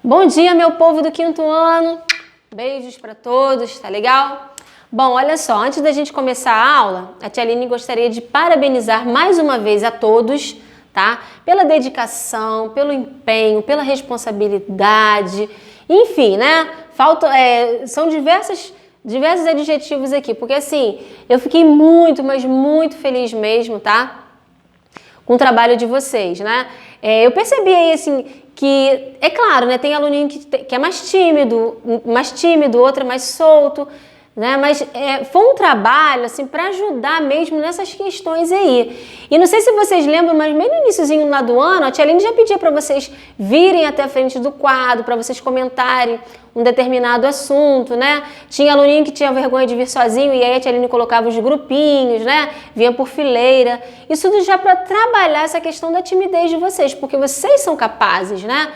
Bom dia, meu povo do quinto ano. Beijos para todos, tá legal? Bom, olha só, antes da gente começar a aula, a tia Aline gostaria de parabenizar mais uma vez a todos, tá? Pela dedicação, pelo empenho, pela responsabilidade, enfim, né? São diversos adjetivos aqui, porque assim, eu fiquei muito, mas muito feliz mesmo, tá? Com o trabalho de vocês, né? Eu percebi aí, assim, que, é claro, né? Tem aluninho que é mais tímido, outro é mais solto, né? Mas foi um trabalho, assim, para ajudar mesmo nessas questões aí. E não sei se vocês lembram, mas bem no iniciozinho lá do ano, a tia Aline já pedia para vocês virem até a frente do quadro, para vocês comentarem um determinado assunto, né? Tinha aluninho que tinha vergonha de vir sozinho e aí a tia Aline colocava os grupinhos, né? Vinha por fileira. Isso tudo já para trabalhar essa questão da timidez de vocês, porque vocês são capazes, né?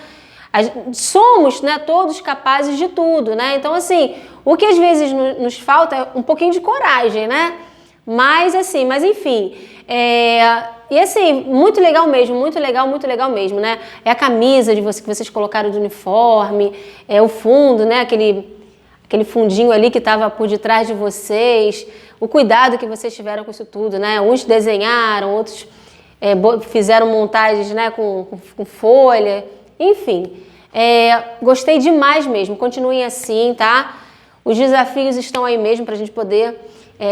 Somos, né, todos capazes de tudo, né? Então, assim, o que às vezes nos falta é um pouquinho de coragem, né? Mas enfim, e assim, muito legal mesmo, muito legal mesmo, né? É a camisa que vocês colocaram de uniforme, é o fundo, né? Aquele fundinho ali que estava por detrás de vocês, o cuidado que vocês tiveram com isso tudo, né? Uns desenharam, outros fizeram montagens, né, com folha, enfim. Gostei demais mesmo, continuem assim, tá? Os desafios estão aí mesmo para a gente poder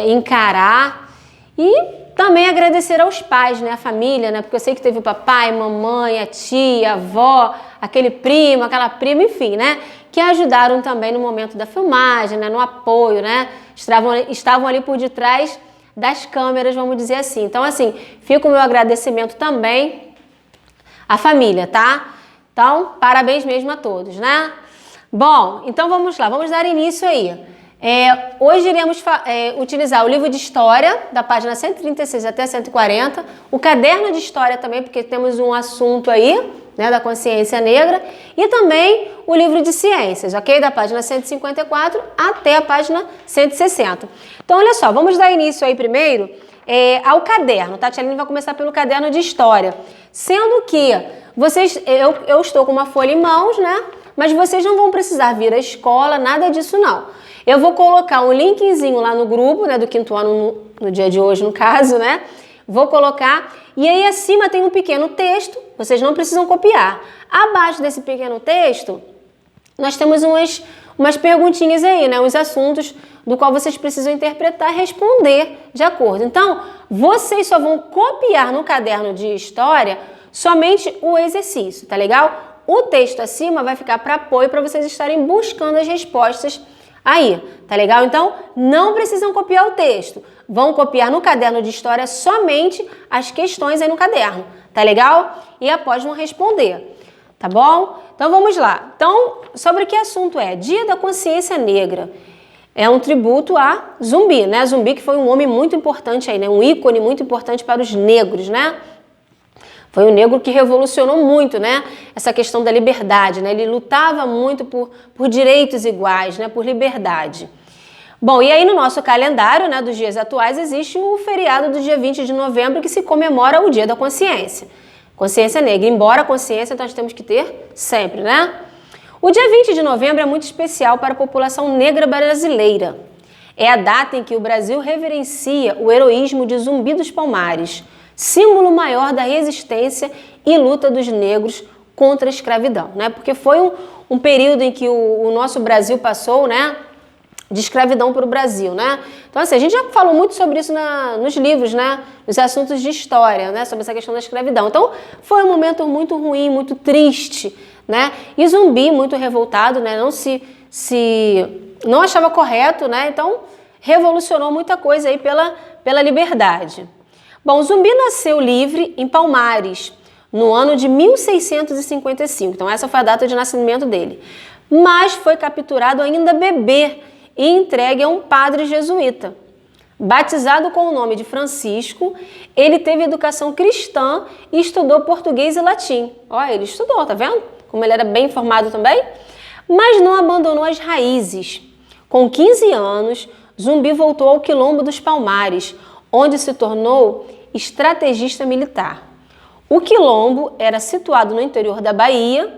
encarar e também agradecer aos pais, né, a família, né, porque eu sei que teve o papai, mamãe, a tia, a avó, aquele primo, aquela prima, enfim, né, que ajudaram também no momento da filmagem, né, no apoio, né, estavam ali por detrás das câmeras, vamos dizer assim. Então, assim, fica o meu agradecimento também à família, tá? Então, parabéns mesmo a todos, né? Bom, então vamos lá, vamos dar início aí. Hoje iremos utilizar o livro de História, da página 136 até 140, o caderno de História também, porque temos um assunto aí, né, da consciência negra, e também o livro de Ciências, ok? Da página 154 até a página 160. Então, olha só, vamos dar início aí primeiro ao caderno, tá? A tia Aline vai começar pelo caderno de História, sendo que eu estou com uma folha em mãos, né? Mas vocês não vão precisar vir à escola, nada disso não. Eu vou colocar um linkzinho lá no grupo, né, do quinto ano, no dia de hoje, no caso, né? Vou colocar, e aí acima tem um pequeno texto, vocês não precisam copiar. Abaixo desse pequeno texto, nós temos umas perguntinhas aí, né? Uns assuntos do qual vocês precisam interpretar e responder de acordo. Então, vocês só vão copiar no caderno de História somente o exercício, tá legal? O texto acima vai ficar para apoio para vocês estarem buscando as respostas aí, tá legal? Então, não precisam copiar o texto. Vão copiar no caderno de História somente as questões aí no caderno, tá legal? E após vão responder, tá bom? Então, vamos lá. Então, sobre que assunto é? Dia da Consciência Negra. É um tributo a Zumbi, né? Zumbi que foi um homem muito importante aí, né? Um ícone muito importante para os negros, né? Foi um negro que revolucionou muito, né? Essa questão da liberdade, né? Ele lutava muito por direitos iguais, né? Por liberdade. Bom, e aí no nosso calendário, né, dos dias atuais, existe o feriado do dia 20 de novembro que se comemora o Dia da Consciência. Consciência negra. Embora a consciência nós temos que ter sempre, né? O dia 20 de novembro é muito especial para a população negra brasileira. É a data em que o Brasil reverencia o heroísmo de Zumbi dos Palmares, símbolo maior da resistência e luta dos negros contra a escravidão, né? Porque foi um período em que o nosso Brasil passou, né, de escravidão para o Brasil, né? Então, assim, a gente já falou muito sobre isso nos livros, né, nos assuntos de história, né, sobre essa questão da escravidão. Então, foi um momento muito ruim, muito triste, né? E Zumbi, muito revoltado, né, não achava correto, né? Então, revolucionou muita coisa aí pela liberdade. Bom, Zumbi nasceu livre em Palmares, no ano de 1655. Então, essa foi a data de nascimento dele. Mas foi capturado ainda bebê e entregue a um padre jesuíta. Batizado com o nome de Francisco, ele teve educação cristã e estudou português e latim. Olha, ele estudou, tá vendo? Como ele era bem formado também. Mas não abandonou as raízes. Com 15 anos, Zumbi voltou ao Quilombo dos Palmares, onde se tornou estrategista militar. O Quilombo era situado no interior da Bahia,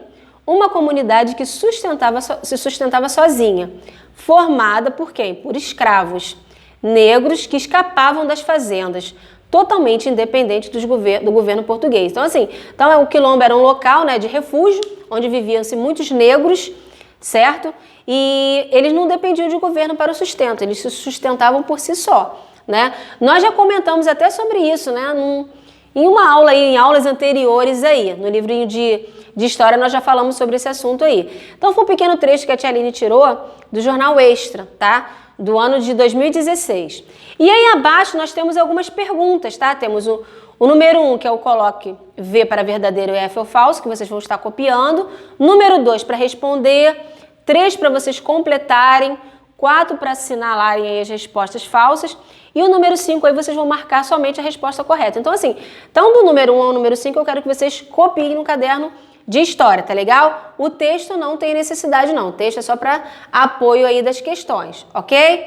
uma comunidade que se sustentava sozinha, formada por quem? Por escravos negros que escapavam das fazendas, totalmente independente do governo português. Então, assim, o quilombo era um local, né, de refúgio, onde viviam-se muitos negros, certo? E eles não dependiam de governo para o sustento, eles se sustentavam por si só, né? Nós já comentamos até sobre isso, né, em uma aula aí, em aulas anteriores aí, no livrinho de história nós já falamos sobre esse assunto aí. Então foi um pequeno trecho que a tia Aline tirou do jornal Extra, tá? Do ano de 2016. E aí abaixo nós temos algumas perguntas, tá? Temos o número 1, que é o coloque V para verdadeiro e F ou falso, que vocês vão estar copiando. Número 2 para responder, 3 para vocês completarem, 4 para assinalarem aí as respostas falsas. E o número 5 aí vocês vão marcar somente a resposta correta. Então assim, do número 1 ao número 5 eu quero que vocês copiem no caderno de história, tá legal? O texto não tem necessidade não, o texto é só para apoio aí das questões, ok?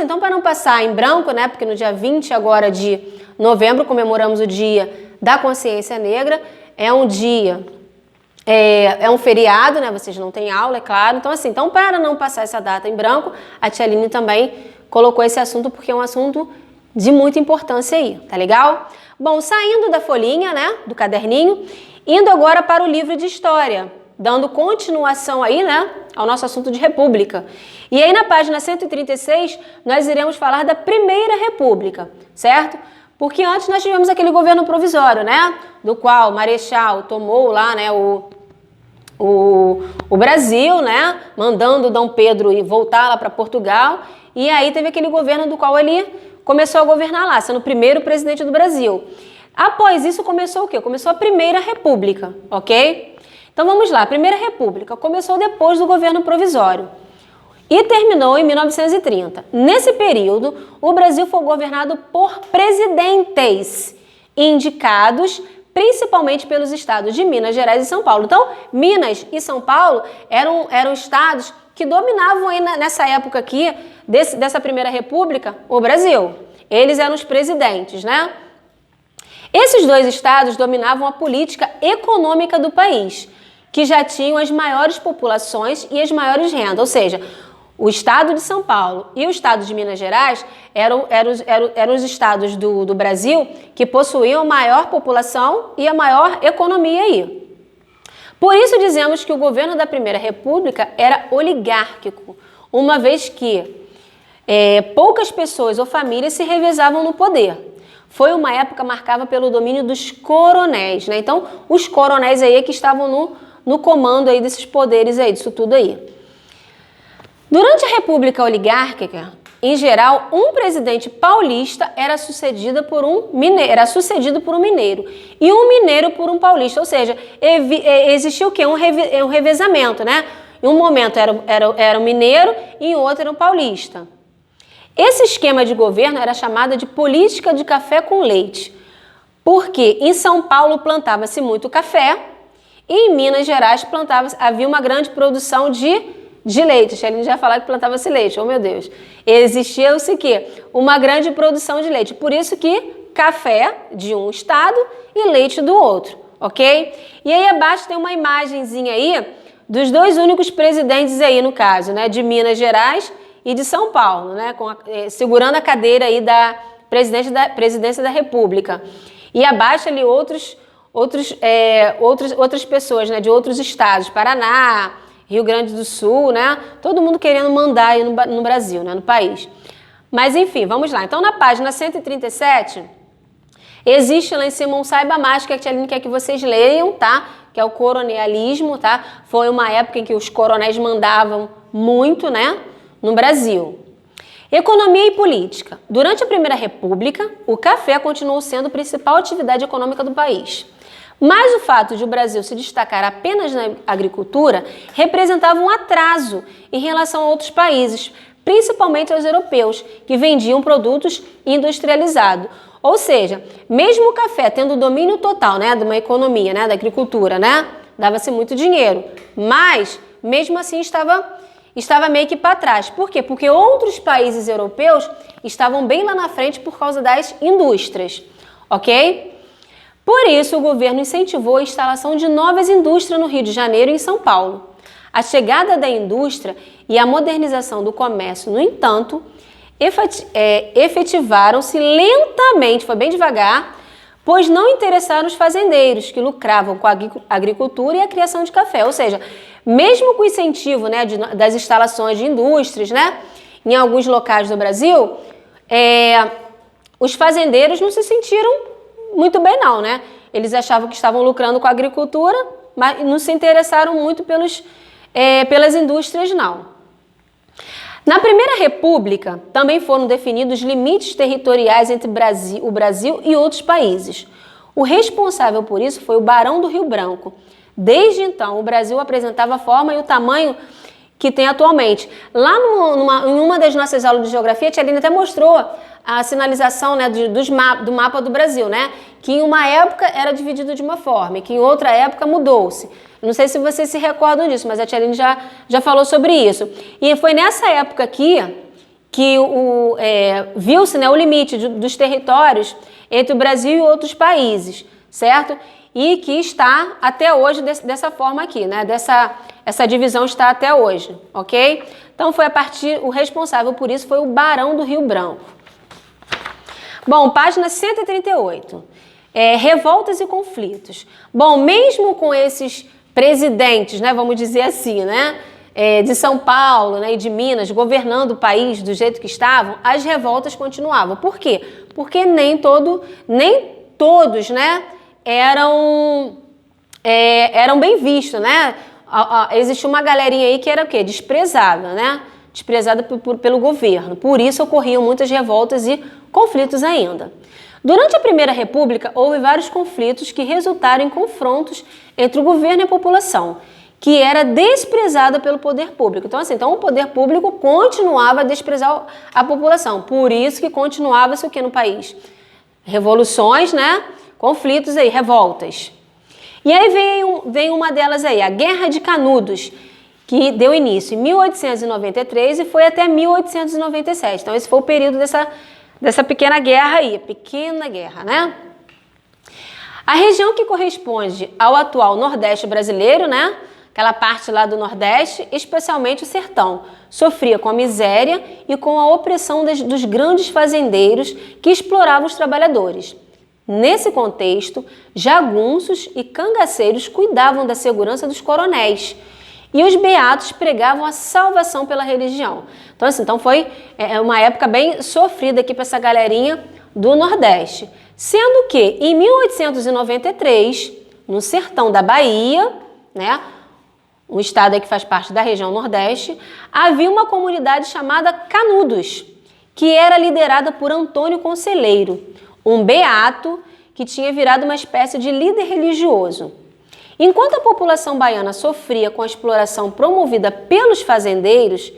Então para não passar em branco, né, porque no dia 20 agora de novembro comemoramos o Dia da Consciência Negra, é um dia, é um feriado, né, vocês não têm aula, é claro, então para não passar essa data em branco, a tia Aline também colocou esse assunto porque é um assunto de muita importância aí, tá legal? Bom, saindo da folhinha, né, do caderninho, indo agora para o livro de história, dando continuação aí, né, ao nosso assunto de república. E aí na página 136, nós iremos falar da Primeira República, certo? Porque antes nós tivemos aquele governo provisório, né, do qual o Marechal tomou lá, né, o Brasil, né, mandando Dom Pedro ir voltar lá para Portugal, e aí teve aquele governo do qual ele começou a governar lá, sendo o primeiro presidente do Brasil. Após isso começou o quê? Começou a Primeira República, ok? Então vamos lá, a Primeira República começou depois do governo provisório e terminou em 1930. Nesse período, o Brasil foi governado por presidentes indicados principalmente pelos estados de Minas Gerais e São Paulo. Então, Minas e São Paulo eram estados que dominavam aí nessa época aqui, dessa Primeira República, o Brasil. Eles eram os presidentes, né? Esses dois estados dominavam a política econômica do país, que já tinham as maiores populações e as maiores rendas. Ou seja, o estado de São Paulo e o estado de Minas Gerais eram os estados do Brasil que possuíam a maior população e a maior economia aí. Por isso dizemos que o governo da Primeira República era oligárquico, uma vez que poucas pessoas ou famílias se revezavam no poder. Foi uma época marcada pelo domínio dos coronéis, né? Então, os coronéis aí que estavam no comando aí desses poderes aí, disso tudo aí. Durante a República Oligárquica, em geral, um presidente paulista era sucedido por um mineiro e um mineiro por um paulista, ou seja, existia o quê? Um revezamento, né? Em um momento era um mineiro e em outro era um paulista. Esse esquema de governo era chamado de política de café com leite, porque em São Paulo plantava-se muito café e em Minas Gerais havia uma grande produção de leite. A gente já falou que plantava-se leite, oh meu Deus. Existia-se o quê? Uma grande produção de leite, por isso que café de um estado e leite do outro, ok? E aí abaixo tem uma imagenzinha aí dos dois únicos presidentes aí no caso, né, de Minas Gerais e de São Paulo, né, segurando a cadeira aí da presidência da República. E abaixo ali outras pessoas, né, de outros estados, Paraná, Rio Grande do Sul, né, todo mundo querendo mandar aí no Brasil, né, no país. Mas enfim, vamos lá. Então na página 137, existe lá em cima um saiba mais que a tia Aline quer que vocês leiam, tá? Que é o coronelismo, tá? Foi uma época em que os coronéis mandavam muito, né, no Brasil. Economia e política. Durante a Primeira República, o café continuou sendo a principal atividade econômica do país. Mas o fato de o Brasil se destacar apenas na agricultura representava um atraso em relação a outros países, principalmente aos europeus, que vendiam produtos industrializados. Ou seja, mesmo o café tendo domínio total, né, de uma economia, né, da agricultura, né, dava-se muito dinheiro, mas mesmo assim estava meio que para trás. Por quê? Porque outros países europeus estavam bem lá na frente por causa das indústrias, ok? Por isso, o governo incentivou a instalação de novas indústrias no Rio de Janeiro e em São Paulo. A chegada da indústria e a modernização do comércio, no entanto, efetivaram-se lentamente, foi bem devagar, pois não interessaram os fazendeiros, que lucravam com a agricultura e a criação de café. Ou seja, mesmo com o incentivo, né, das instalações de indústrias, né, em alguns locais do Brasil, os fazendeiros não se sentiram muito bem não, né? Eles achavam que estavam lucrando com a agricultura, mas não se interessaram muito pelas indústrias, não. Na Primeira República, também foram definidos limites territoriais entre o Brasil e outros países. O responsável por isso foi o Barão do Rio Branco. Desde então, o Brasil apresentava a forma e o tamanho que tem atualmente. Lá em uma das nossas aulas de geografia, a Tia Aline até mostrou a sinalização, né, do mapa do Brasil, né? Que em uma época era dividido de uma forma e que em outra época mudou-se. Não sei se vocês se recordam disso, mas a Tia Aline já falou sobre isso. E foi nessa época aqui que viu-se, né, o limite dos territórios entre o Brasil e outros países, certo? E que está até hoje dessa forma aqui, né? Essa divisão está até hoje, ok? Então o responsável por isso foi o Barão do Rio Branco. Bom, página 138. Revoltas e conflitos. Bom, mesmo com esses presidentes, né, vamos dizer assim, né, de São Paulo, né, e de Minas, governando o país do jeito que estavam, as revoltas continuavam. Por quê? Porque nem todos, né, eram bem vistos, né? Existia uma galerinha aí que era o quê? Desprezada, né? Desprezada pelo governo. Por isso ocorriam muitas revoltas e conflitos ainda. Durante a Primeira República, houve vários conflitos que resultaram em confrontos entre o governo e a população, que era desprezada pelo poder público. Então o poder público continuava a desprezar a população. Por isso que continuava-se o que no país? Revoluções, né? Conflitos aí, revoltas. E aí vem uma delas aí, a Guerra de Canudos, que deu início em 1893 e foi até 1897. Então esse foi o período dessa pequena guerra aí, pequena guerra, né? A região que corresponde ao atual Nordeste brasileiro, né? Aquela parte lá do Nordeste, especialmente o sertão, sofria com a miséria e com a opressão dos grandes fazendeiros que exploravam os trabalhadores. Nesse contexto, jagunços e cangaceiros cuidavam da segurança dos coronéis e os beatos pregavam a salvação pela religião. Então foi uma época bem sofrida aqui para essa galerinha do Nordeste. Sendo que em 1893, no sertão da Bahia, né, um estado aí que faz parte da região Nordeste, havia uma comunidade chamada Canudos, que era liderada por Antônio Conselheiro, um beato que tinha virado uma espécie de líder religioso. Enquanto a população baiana sofria com a exploração promovida pelos fazendeiros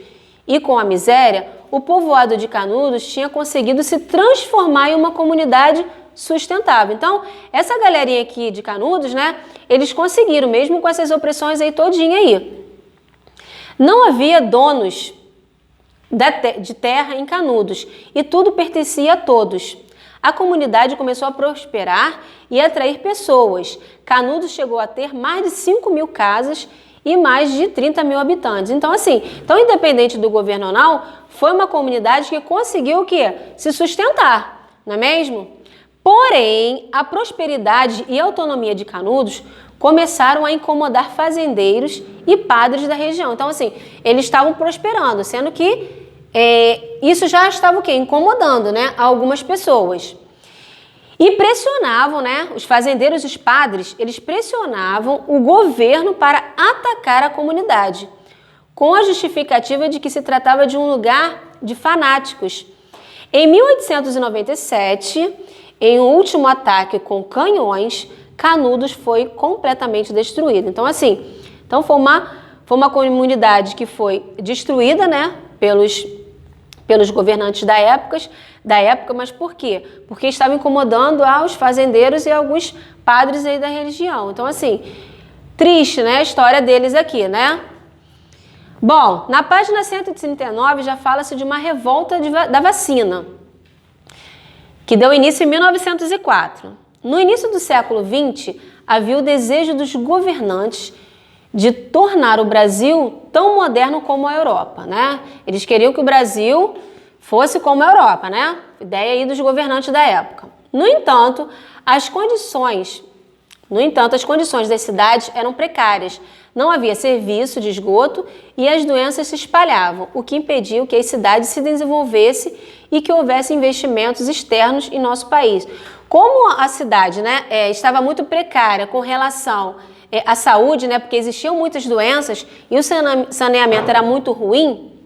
e com a miséria, o povoado de Canudos tinha conseguido se transformar em uma comunidade sustentável. Então, essa galerinha aqui de Canudos, né, eles conseguiram, mesmo com essas opressões aí todinha aí. Não havia donos de terra em Canudos e tudo pertencia a todos. A comunidade começou a prosperar e atrair pessoas. Canudos chegou a ter mais de 5.000 casas e mais de 30.000 habitantes. Então, independente do governo ou não, foi uma comunidade que conseguiu o quê? Se sustentar, não é mesmo? Porém, a prosperidade e a autonomia de Canudos começaram a incomodar fazendeiros e padres da região. Então, eles estavam prosperando, sendo que isso já estava o quê? Incomodando, né, algumas pessoas. E pressionavam, né, os fazendeiros e os padres, eles pressionavam o governo para atacar a comunidade, com a justificativa de que se tratava de um lugar de fanáticos. Em 1897, em um último ataque com canhões, Canudos foi completamente destruído. Então foi uma comunidade que foi destruída, né, pelos governantes da época, mas por quê? Porque estava incomodando aos fazendeiros e alguns padres aí da religião. Então, triste, né, a história deles aqui, né? Bom, na página 139 já fala-se de uma revolta da vacina, que deu início em 1904. No início do século XX, havia o desejo dos governantes de tornar o Brasil tão moderno como a Europa, né? Eles queriam que o Brasil fosse como a Europa, né? Ideia aí dos governantes da época. No entanto, as condições das cidades eram precárias. Não havia serviço de esgoto e as doenças se espalhavam, o que impediu que as cidades se desenvolvessem e que houvesse investimentos externos em nosso país. Como a cidade, né, estava muito precária com relação à saúde, né, porque existiam muitas doenças e o saneamento era muito ruim,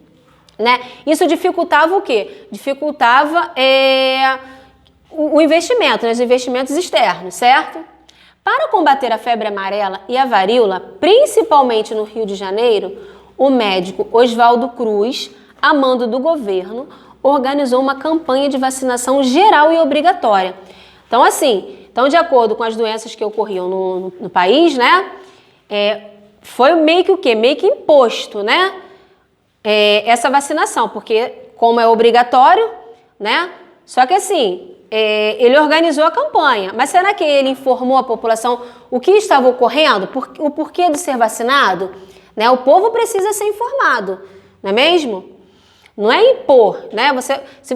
né, isso dificultava o quê? Dificultava o investimento, né, os investimentos externos, certo? Para combater a febre amarela e a varíola, principalmente no Rio de Janeiro, o médico Oswaldo Cruz, a mando do governo, organizou uma campanha de vacinação geral e obrigatória. Então, assim, de acordo com as doenças que ocorriam no país, né, foi meio que o quê? Meio que imposto, né, essa vacinação, porque como é obrigatório, né, só que assim, ele organizou a campanha, mas será que ele informou a população o que estava ocorrendo, o porquê de ser vacinado? Né? O povo precisa ser informado, não é mesmo? Não é impor, né?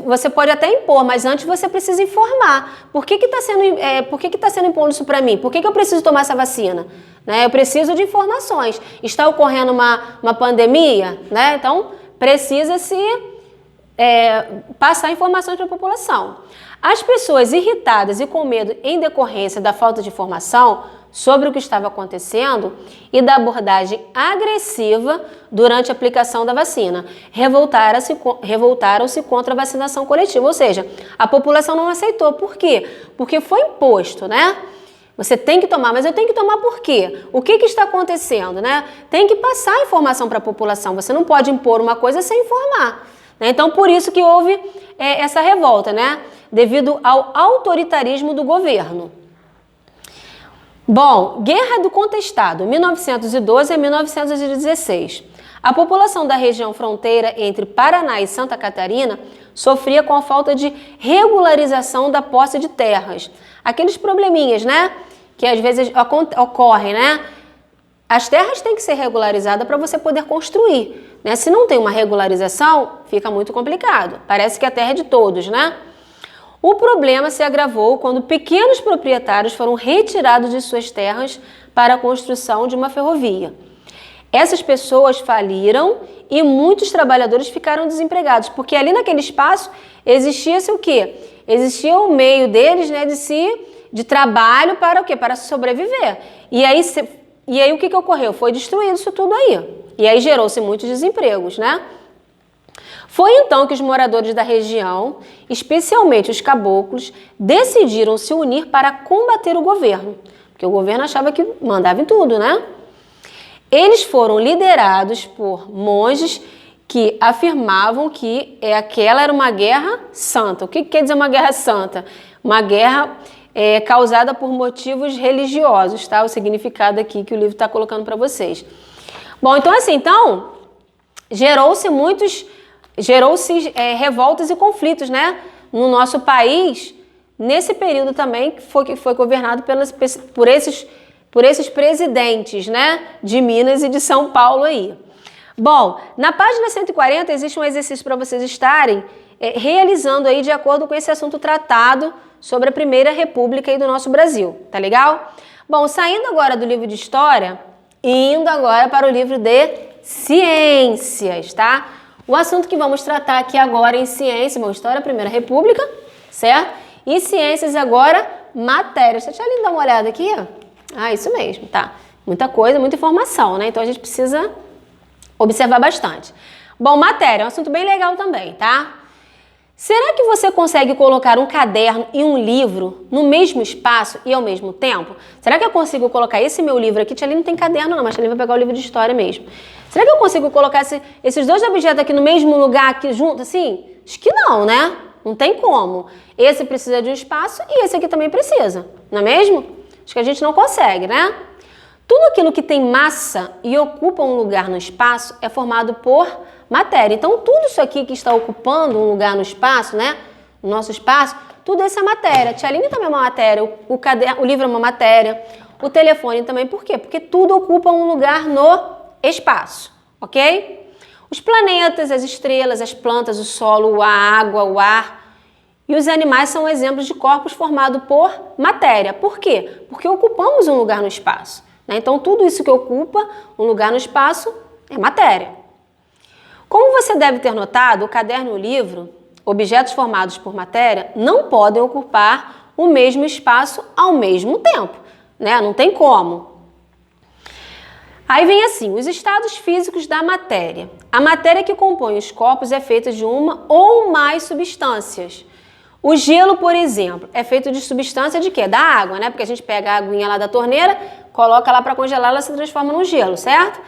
Você pode até impor, mas antes você precisa informar. Por que está sendo imposto isso para mim? Por que eu preciso tomar essa vacina? Né? Eu preciso de informações. Está ocorrendo uma pandemia, né? Então precisa-se passar informações para a população. As pessoas irritadas e com medo em decorrência da falta de informação sobre o que estava acontecendo e da abordagem agressiva durante a aplicação da vacina, revoltaram-se contra a vacinação coletiva, ou seja, a população não aceitou. Por quê? Porque foi imposto, né? Você tem que tomar, mas eu tenho que tomar por quê? O que está acontecendo, né? Tem que passar a informação para a população, você não pode impor uma coisa sem informar. Então, por isso que houve essa revolta, né? Devido ao autoritarismo do governo. Bom, Guerra do Contestado, 1912 a 1916. A população da região fronteira entre Paraná e Santa Catarina sofria com a falta de regularização da posse de terras. Aqueles probleminhas, né? Que às vezes ocorrem, né? As terras têm que ser regularizadas para você poder construir, né? Se não tem uma regularização, fica muito complicado. Parece que a terra é de todos, né? O problema se agravou quando pequenos proprietários foram retirados de suas terras para a construção de uma ferrovia. Essas pessoas faliram e muitos trabalhadores ficaram desempregados, porque ali naquele espaço existia-se o quê? Existia o meio deles, né, de trabalho para o quê? Para sobreviver. E aí o que ocorreu? Foi destruído isso tudo aí. E aí gerou-se muitos desempregos, né? Foi então que os moradores da região, especialmente os caboclos, decidiram se unir para combater o governo, porque o governo achava que mandava em tudo, né? Eles foram liderados por monges que afirmavam que aquela era uma guerra santa. O que quer dizer uma guerra santa? Uma guerra causada por motivos religiosos, tá? O significado aqui que o livro está colocando para vocês. Bom, então assim, gerou-se revoltas e conflitos, né, no nosso país, nesse período também que foi governado por esses presidentes, né, de Minas e de São Paulo aí. Bom, na página 140 existe um exercício para vocês estarem realizando aí de acordo com esse assunto tratado sobre a Primeira República aí do nosso Brasil, tá legal? Bom, saindo agora do livro de História e indo agora para o livro de Ciências, tá? O assunto que vamos tratar aqui agora em Ciência, bom, História, Primeira República, certo? E Ciências agora, Matérias. Deixa eu dar uma olhada aqui, ó. Ah, isso mesmo, tá? Muita coisa, muita informação, né? Então a gente precisa observar bastante. Bom, matéria é um assunto bem legal também, tá? Será que você consegue colocar um caderno e um livro no mesmo espaço e ao mesmo tempo? Será que eu consigo colocar esse meu livro aqui? Tia Aline não tem caderno não, mas Tia Aline vai pegar o livro de história mesmo. Será que eu consigo colocar esses dois objetos aqui no mesmo lugar, aqui junto, assim? Acho que não, né? Não tem como. Esse precisa de um espaço e esse aqui também precisa, não é mesmo? Acho que a gente não consegue, né? Tudo aquilo que tem massa e ocupa um lugar no espaço é formado por matéria. Então, tudo isso aqui que está ocupando um lugar no espaço, né? No nosso espaço, Tudo isso é matéria. A tia Aline também é uma matéria, o livro é uma matéria, o telefone também. Por quê? Porque tudo ocupa um lugar no espaço, ok? Os planetas, as estrelas, as plantas, o solo, a água, o ar e os animais são exemplos de corpos formados por matéria. Por quê? Porque ocupamos um lugar no espaço, né? Então, tudo isso que ocupa um lugar no espaço é matéria. Como você deve ter notado, o caderno e o livro, objetos formados por matéria, não podem ocupar o mesmo espaço ao mesmo tempo, né? Não tem como. Aí vem assim, os estados físicos da matéria. A matéria que compõe os corpos é feita de uma ou mais substâncias. O gelo, por exemplo, é feito de substância de quê? Da água, né? Porque a gente pega a aguinha lá da torneira, coloca lá para congelar, ela se transforma num gelo, certo?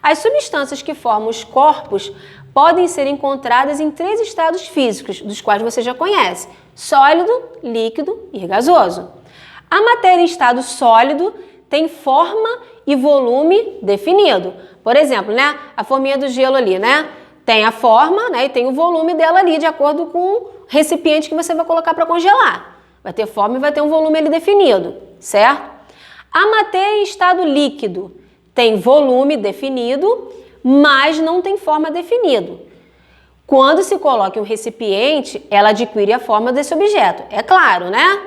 As substâncias que formam os corpos podem ser encontradas em 3 estados físicos, dos quais você já conhece: sólido, líquido e gasoso. A matéria em estado sólido tem forma e volume definido. Por exemplo, né, a forminha do gelo ali, né? Tem a forma, né, e tem o volume dela ali, de acordo com o recipiente que você vai colocar para congelar. Vai ter forma e vai ter um volume ali definido, certo? A matéria em estado líquido tem volume definido, mas não tem forma definida. Quando se coloca em um recipiente, ela adquire a forma desse objeto, é claro, né?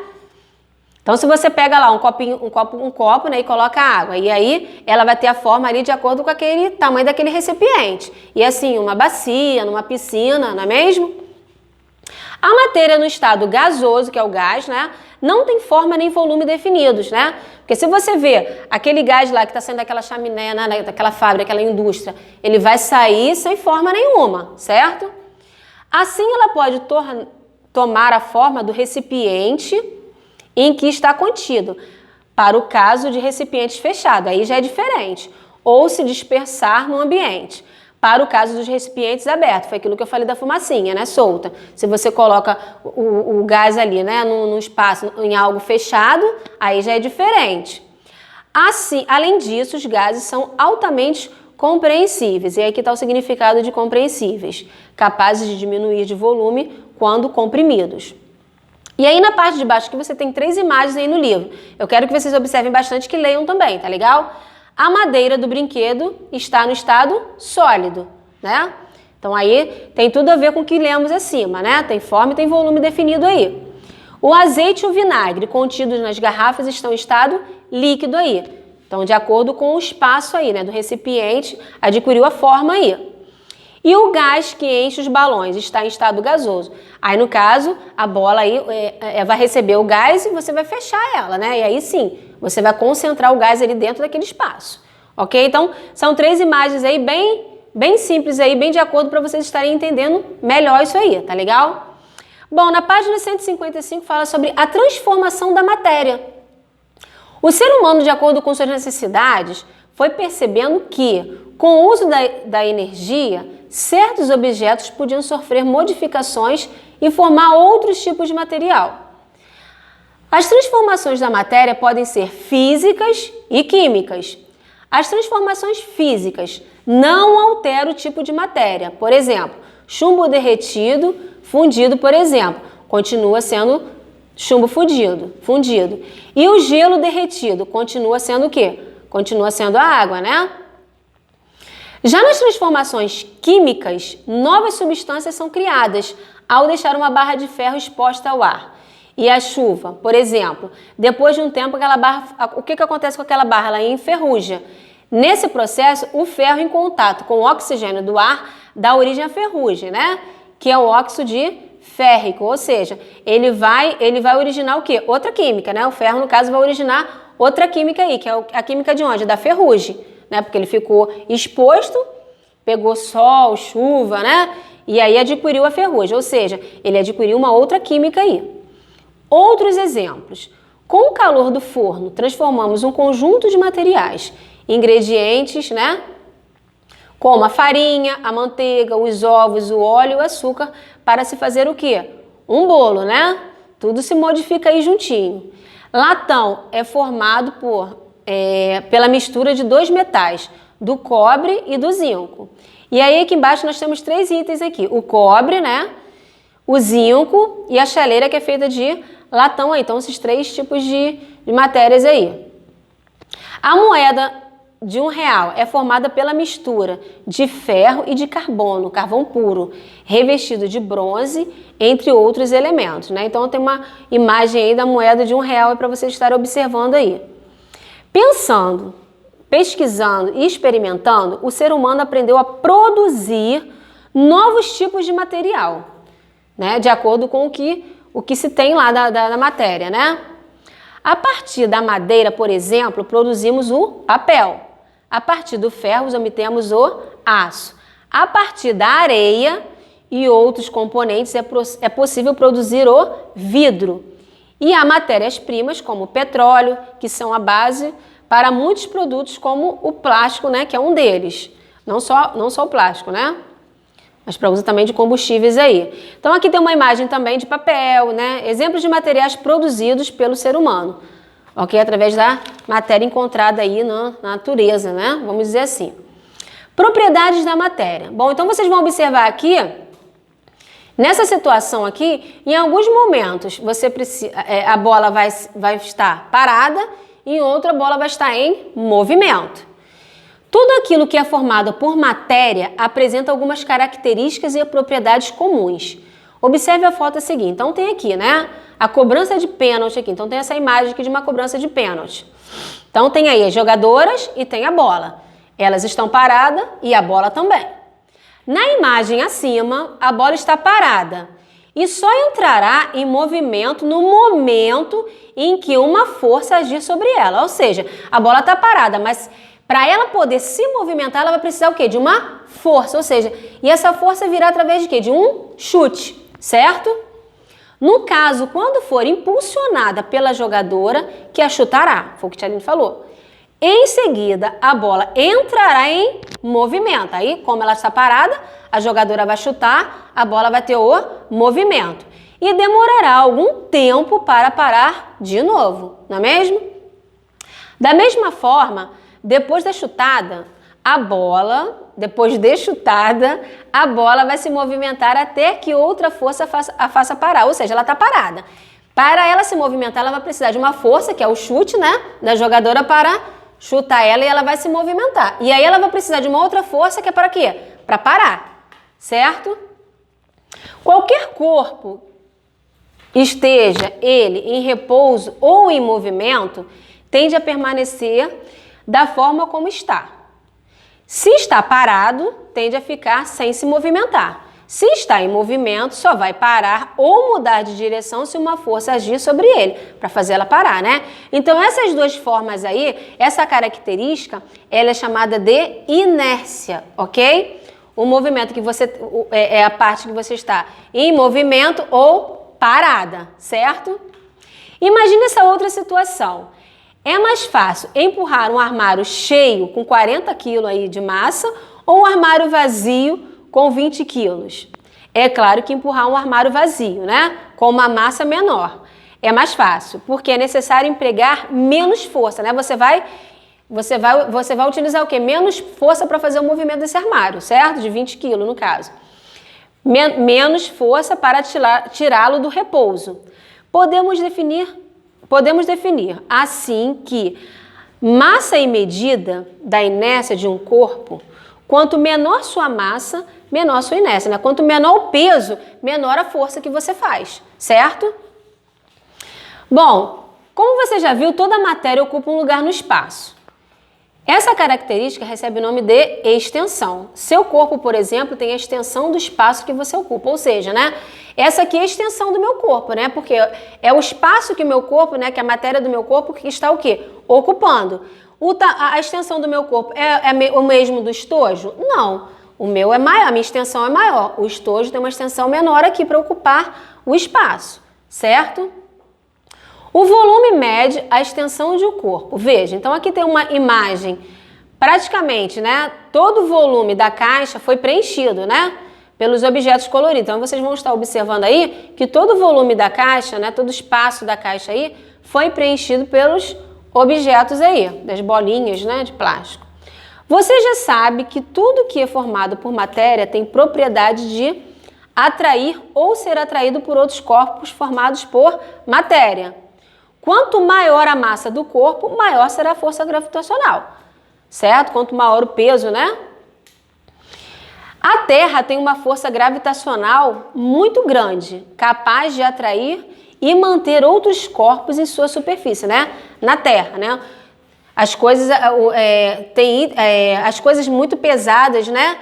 Então, se você pega lá um copo, né, e coloca água, e aí ela vai ter a forma ali de acordo com aquele tamanho daquele recipiente. E assim, uma bacia, numa piscina, não é mesmo? A matéria no estado gasoso, que é o gás, né, não tem forma nem volume definidos, né? Porque se você vê aquele gás lá que está saindo daquela chaminé, né, daquela fábrica, daquela indústria, ele vai sair sem forma nenhuma, certo? Assim, ela pode tomar a forma do recipiente em que está contido, para o caso de recipientes fechados, aí já é diferente, ou se dispersar no ambiente, para o caso dos recipientes abertos, foi aquilo que eu falei da fumacinha, né, solta. Se você coloca o gás ali, né, no espaço, em algo fechado, aí já é diferente. Assim, além disso, os gases são altamente compreensíveis, e aí que está o significado de compreensíveis, capazes de diminuir de volume quando comprimidos. E aí na parte de baixo aqui você tem 3 imagens aí no livro. Eu quero que vocês observem bastante, que leiam também, tá legal? A madeira do brinquedo está no estado sólido, né? Então aí tem tudo a ver com o que lemos acima, né? Tem forma e tem volume definido aí. O azeite e o vinagre contidos nas garrafas estão em estado líquido aí. Então, de acordo com o espaço aí, né, do recipiente, adquiriu a forma aí. E o gás que enche os balões está em estado gasoso. Aí, no caso, a bola aí vai receber o gás e você vai fechar ela, né? E aí sim, você vai concentrar o gás ali dentro daquele espaço. Ok? Então, são 3 imagens aí bem simples aí, bem de acordo para vocês estarem entendendo melhor isso aí, tá legal? Bom, na página 155 fala sobre a transformação da matéria. O ser humano, de acordo com suas necessidades, foi percebendo que, com o uso da energia, certos objetos podiam sofrer modificações e formar outros tipos de material. As transformações da matéria podem ser físicas e químicas. As transformações físicas não alteram o tipo de matéria. Por exemplo, chumbo derretido, fundido, por exemplo, continua sendo chumbo fundido. E o gelo derretido continua sendo o quê? Continua sendo a água, né? Já nas transformações químicas, novas substâncias são criadas ao deixar uma barra de ferro exposta ao ar. E a chuva, por exemplo, depois de um tempo, aquela barra, o que acontece com aquela barra? Ela enferruja. Nesse processo, o ferro em contato com o oxigênio do ar dá origem à ferrugem, né? Que é o óxido de férrico, ou seja, ele vai originar o quê? Outra química, né? O ferro, no caso, vai originar outra química aí, que é a química de onde? Da ferrugem. Né? Porque ele ficou exposto, pegou sol, chuva, né? E aí adquiriu a ferrugem, ou seja, ele adquiriu uma outra química aí. Outros exemplos. Com o calor do forno, transformamos um conjunto de materiais, ingredientes, né? Como a farinha, a manteiga, os ovos, o óleo e o açúcar, para se fazer o quê? Um bolo, né? Tudo se modifica aí juntinho. Latão é formado pela mistura de 2 metais, do cobre e do zinco. E aí aqui embaixo nós temos 3 itens aqui, o cobre, né, o zinco e a chaleira, que é feita de latão aí. Então, esses 3 tipos de matérias aí. A moeda de R$1 é formada pela mistura de ferro e de carbono, carvão puro, revestido de bronze, entre outros elementos, né? Então, tem uma imagem aí da moeda de R$1 para vocês estarem observando aí. Pensando, pesquisando e experimentando, o ser humano aprendeu a produzir novos tipos de material, né? De acordo com o que se tem lá da matéria, né? A partir da madeira, por exemplo, produzimos o papel. A partir do ferro, obtemos o aço. A partir da areia e outros componentes, é possível produzir o vidro. E há matérias-primas, como o petróleo, que são a base para muitos produtos, como o plástico, né, que é um deles. Não só o plástico, né? Mas para uso também de combustíveis aí. Então, aqui tem uma imagem também de papel, né? Exemplos de materiais produzidos pelo ser humano. Ok? Através da matéria encontrada aí na natureza, né? Vamos dizer assim. Propriedades da matéria. Bom, então vocês vão observar aqui, nessa situação aqui, em alguns momentos você precisa, a bola vai estar parada, e em outra bola vai estar em movimento. Tudo aquilo que é formado por matéria apresenta algumas características e propriedades comuns. Observe a foto seguinte. Então tem aqui, né? A cobrança de pênalti aqui. Então tem essa imagem aqui de uma cobrança de pênalti. Então tem aí as jogadoras e tem a bola. Elas estão paradas e a bola também. Na imagem acima, a bola está parada e só entrará em movimento no momento em que uma força agir sobre ela. Ou seja, a bola está parada, mas para ela poder se movimentar, ela vai precisar o quê? De uma força, ou seja, e essa força virá através de quê? De um chute, certo? No caso, quando for impulsionada pela jogadora, que a chutará, foi o que a Tialine falou. Em seguida, a bola entrará em movimento. Aí, como ela está parada, a jogadora vai chutar, a bola vai ter o movimento. E demorará algum tempo para parar de novo, não é mesmo? Da mesma forma, depois de chutada, a bola vai se movimentar até que outra força a faça parar, ou seja, ela está parada. Para ela se movimentar, ela vai precisar de uma força, que é o chute, né, da jogadora para chutar ela, e ela vai se movimentar. E aí ela vai precisar de uma outra força, que é para quê? Para parar, certo? Qualquer corpo esteja ele em repouso ou em movimento, tende a permanecer da forma como está. Se está parado, tende a ficar sem se movimentar. Se está em movimento, só vai parar ou mudar de direção se uma força agir sobre ele, para fazer ela parar, né? Então, essas duas formas aí, essa característica, ela é chamada de inércia, ok? O movimento que você é a parte que você está em movimento ou parada, certo? Imagine essa outra situação. É mais fácil empurrar um armário cheio com 40 kg aí de massa ou um armário vazio com 20 quilos? É claro que empurrar um armário vazio, né? Com uma massa menor. É mais fácil, porque é necessário empregar menos força, né? Você vai utilizar o quê? Menos força para fazer o movimento desse armário, certo? De 20 quilos, no caso. Menos força para tirá-lo do repouso. Podemos definir assim que massa e medida da inércia de um corpo, quanto menor sua massa, menor sua inércia, né? Quanto menor o peso, menor a força que você faz, certo? Bom, como você já viu, toda matéria ocupa um lugar no espaço. Essa característica recebe o nome de extensão. Seu corpo, por exemplo, tem a extensão do espaço que você ocupa, ou seja, né? Essa aqui é a extensão do meu corpo, né? Porque é o espaço que o meu corpo, né? Que a matéria do meu corpo que está o quê? Ocupando. A extensão do meu corpo é o mesmo do estojo? Não. O meu é maior, a minha extensão é maior. O estojo tem uma extensão menor aqui para ocupar o espaço, certo? O volume mede a extensão de um corpo. Veja, então aqui tem uma imagem, praticamente, né? Todo o volume da caixa foi preenchido, né? Pelos objetos coloridos. Então vocês vão estar observando aí que todo o volume da caixa, né? Todo o espaço da caixa aí foi preenchido pelos objetos aí, das bolinhas, né? De plástico. Você já sabe que tudo que é formado por matéria tem propriedade de atrair ou ser atraído por outros corpos formados por matéria. Quanto maior a massa do corpo, maior será a força gravitacional, certo? Quanto maior o peso, né? A Terra tem uma força gravitacional muito grande, capaz de atrair e manter outros corpos em sua superfície, né? Na Terra, né? As coisas, as coisas muito pesadas, né?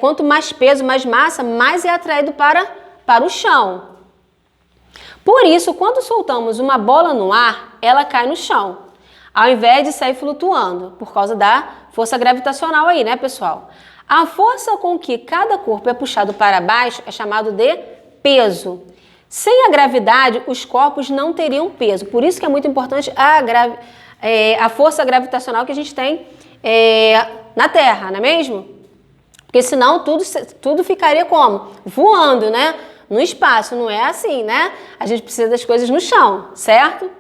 Quanto mais peso, mais massa, mais é atraído para o chão. Por isso, quando soltamos uma bola no ar, ela cai no chão, ao invés de sair flutuando, por causa da força gravitacional aí, né, pessoal? A força com que cada corpo é puxado para baixo é chamado de peso. Sem a gravidade, os corpos não teriam peso. Por isso que é muito importante a força gravitacional que a gente tem na Terra, não é mesmo? Porque senão tudo ficaria como? Voando, né? No espaço, não é assim, né? A gente precisa das coisas no chão, certo?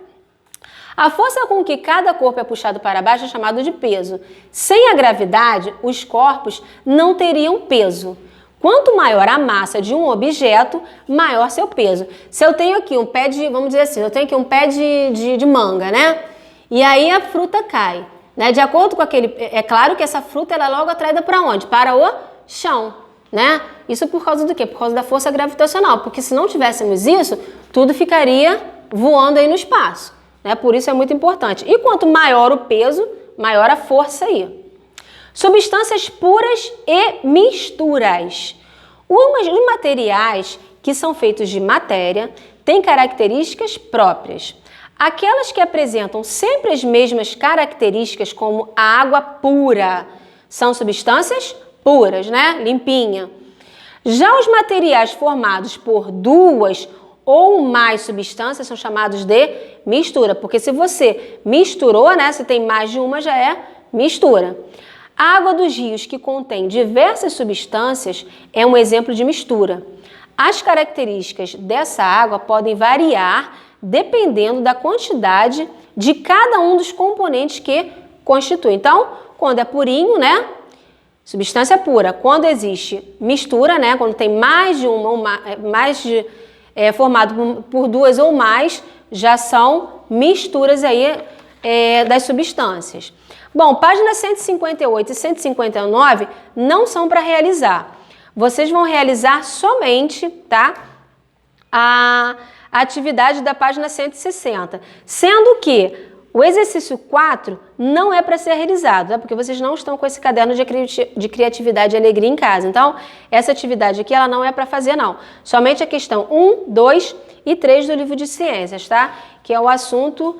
A força com que cada corpo é puxado para baixo é chamado de peso. Sem a gravidade, os corpos não teriam peso. Quanto maior a massa de um objeto, maior seu peso. Se eu tenho aqui um pé de, vamos dizer assim, eu tenho aqui um pé de manga, né? E aí a fruta cai, né? De acordo com aquele... É claro que essa fruta ela é logo atraída para onde? Para o chão, né? Isso por causa do quê? Por causa da força gravitacional. Porque se não tivéssemos isso, tudo ficaria voando aí no espaço. Né? Por isso é muito importante. E quanto maior o peso, maior a força aí. Substâncias puras e misturas. Os materiais que são feitos de matéria têm características próprias. Aquelas que apresentam sempre as mesmas características, como a água pura, são substâncias puras, né? Limpinha. Já os materiais formados por duas ou mais substâncias são chamados de mistura, porque se você misturou, né? Se tem mais de uma, já é mistura. A água dos rios que contém diversas substâncias é um exemplo de mistura. As características dessa água podem variar dependendo da quantidade de cada um dos componentes que constitui. Então, quando é purinho, né? Substância pura. Quando existe mistura, né? Quando tem mais de uma ou formado por duas ou mais, já são misturas aí das substâncias. Bom, páginas 158 e 159 não são para realizar. Vocês vão realizar somente, tá? A atividade da página 160, sendo que o exercício 4 não é para ser realizado, tá? Porque vocês não estão com esse caderno de criatividade e alegria em casa. Então, essa atividade aqui ela não é para fazer, não. Somente a questão 1, 2 e 3 do livro de ciências, tá? Que é o assunto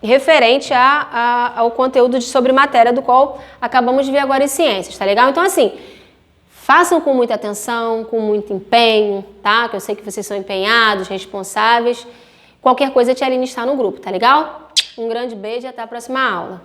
referente ao conteúdo sobre matéria, do qual acabamos de ver agora em ciências, tá legal? Então, assim, façam com muita atenção, com muito empenho, tá? Que eu sei que vocês são empenhados, responsáveis. Qualquer coisa, a tia Aline está no grupo, tá legal? Um grande beijo e até a próxima aula.